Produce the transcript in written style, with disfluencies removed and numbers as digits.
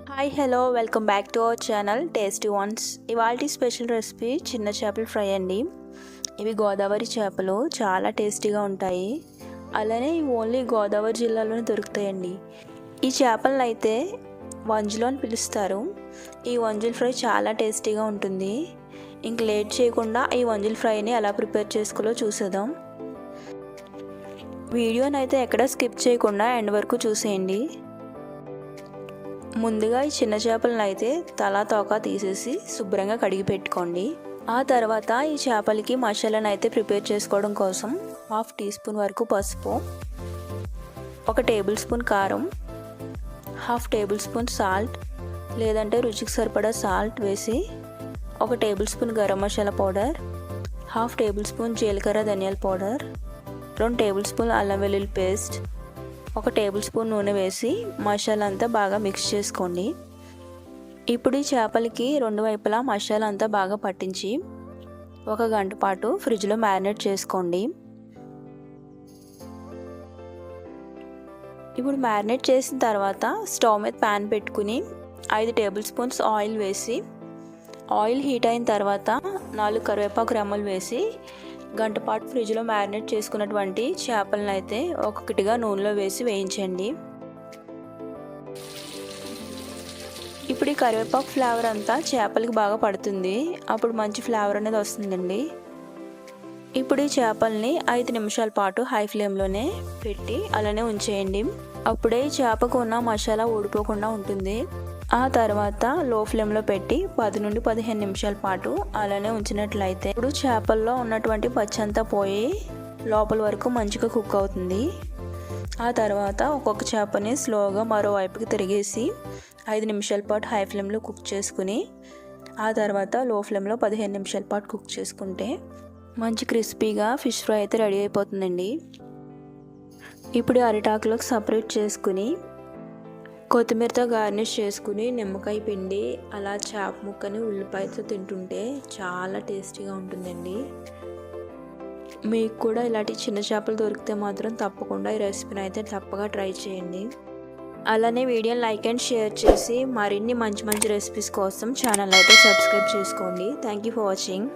Hi hello welcome back to our channel tasty once. ఇవాల్టి special recipe చిన్న చేపల fry అండి. ఇవి గోదావరి చేపలు చాలా టేస్టీగా ఉంటాయి. అలానే ఇవి ఓన్లీ గోదావరి జిల్లాలోనే దొరుకుతాయండి. ఈ చేపలను అయితే వంజులు అని పిలుస్తారు. ఈ వంజుల ఫ్రై చాలా టేస్టీగా ఉంటుంది. ఇంక లేట్ చేయకుండా ఈ వంజుల ఫ్రైని ఎలా ప్రిపేర్ చేసుకోవాలో చూసేద్దాం. వీడియోని అయితే ఎక్కడ స్కిప్ చేయకుండా ఎండ్ వరకు చూసేయండి. ముందుగా ఈ చిన్న చేపలను అయితే తలా తోక తీసేసి శుభ్రంగా కడిగి పెట్టుకోండి. ఆ తర్వాత ఈ చేపలకి మసాలాను అయితే ప్రిపేర్ చేసుకోవడం కోసం 1/2 టీ స్పూన్ వరకు పసుపు, 1 టేబుల్ స్పూన్ కారం, 1/2 టేబుల్ స్పూన్ సాల్ట్ లేదంటే రుచికి సరిపడా సాల్ట్ వేసి 1 table spoon garam masala powder, 1/2 table spoon జీలకర్ర ధనియాల పౌడర్, 2 టేబుల్ స్పూన్ అల్లం వెల్లుల్లి పేస్ట్, 1 టేబుల్ స్పూన్ నూనె వేసి మసాలా అంతా బాగా మిక్స్ చేసుకోండి. ఇప్పుడు ఈ చేపలకి 2 వైపులా మసాలా అంతా బాగా పట్టించి 1 గంట పాటు ఫ్రిడ్జ్లో మ్యారినేట్ చేసుకోండి. ఇప్పుడు మ్యారినేట్ చేసిన తర్వాత స్టవ్ మీద ప్యాన్ పెట్టుకుని 5 టేబుల్ స్పూన్స్ ఆయిల్ వేసి ఆయిల్ హీట్ అయిన తర్వాత 4 కరివేపాకు రెమ్మలు వేసి గంట పాటు ఫ్రిడ్జ్లో మ్యారినేట్ చేసుకున్నటువంటి చేపలను అయితే ఒక్కొక్కటిగా నూనెలో వేసి వేయించండి. ఇప్పుడు ఈ కరివేపాకు ఫ్లేవర్ అంతా చేపలకి బాగా పడుతుంది. అప్పుడు మంచి ఫ్లేవర్ అనేది వస్తుందండి. ఇప్పుడు ఈ చేపల్ని 5 నిమిషాల పాటు హై ఫ్లేమ్లోనే పెట్టి అలానే ఉంచేయండి. అప్పుడే చేపకు ఉన్న మసాలా ఊడిపోకుండా ఉంటుంది. ఆ తర్వాత లో ఫ్లేమ్లో పెట్టి 10 నుండి 15 నిమిషాల పాటు అలానే ఉంచినట్లయితే ఇప్పుడు చేపల్లో ఉన్నటువంటి పచ్చంతా పోయి లోపల వరకు మంచిగా కుక్ అవుతుంది. ఆ తర్వాత ఒక్కొక్క చేపని స్లోగా మరోవైపుకి తిరిగేసి 5 నిమిషాల పాటు హై ఫ్లేమ్లో కుక్ చేసుకుని ఆ తర్వాత లో ఫ్లేమ్లో 15 నిమిషాల పాటు కుక్ చేసుకుంటే మంచి క్రిస్పీగా ఫిష్ ఫ్రై అయితే రెడీ అయిపోతుందండి. ఇప్పుడు అరిటాకులోకి సపరేట్ చేసుకుని కొత్తిమీరతో గార్నిష్ చేసుకుని నిమ్మకాయ పిండి అలా చేప ముక్కని ఉల్లిపాయతో తింటుంటే చాలా టేస్టీగా ఉంటుందండి. మీకు కూడా ఇలాంటి చిన్న చేపలు దొరికితే మాత్రం తప్పకుండా ఈ రెసిపీని అయితే తప్పగా ట్రై చేయండి. అలానే వీడియోని లైక్ అండ్ షేర్ చేసి మరిన్ని మంచి మంచి రెసిపీస్ కోసం ఛానల్ అయితే సబ్స్క్రైబ్ చేసుకోండి. Thank you for watching.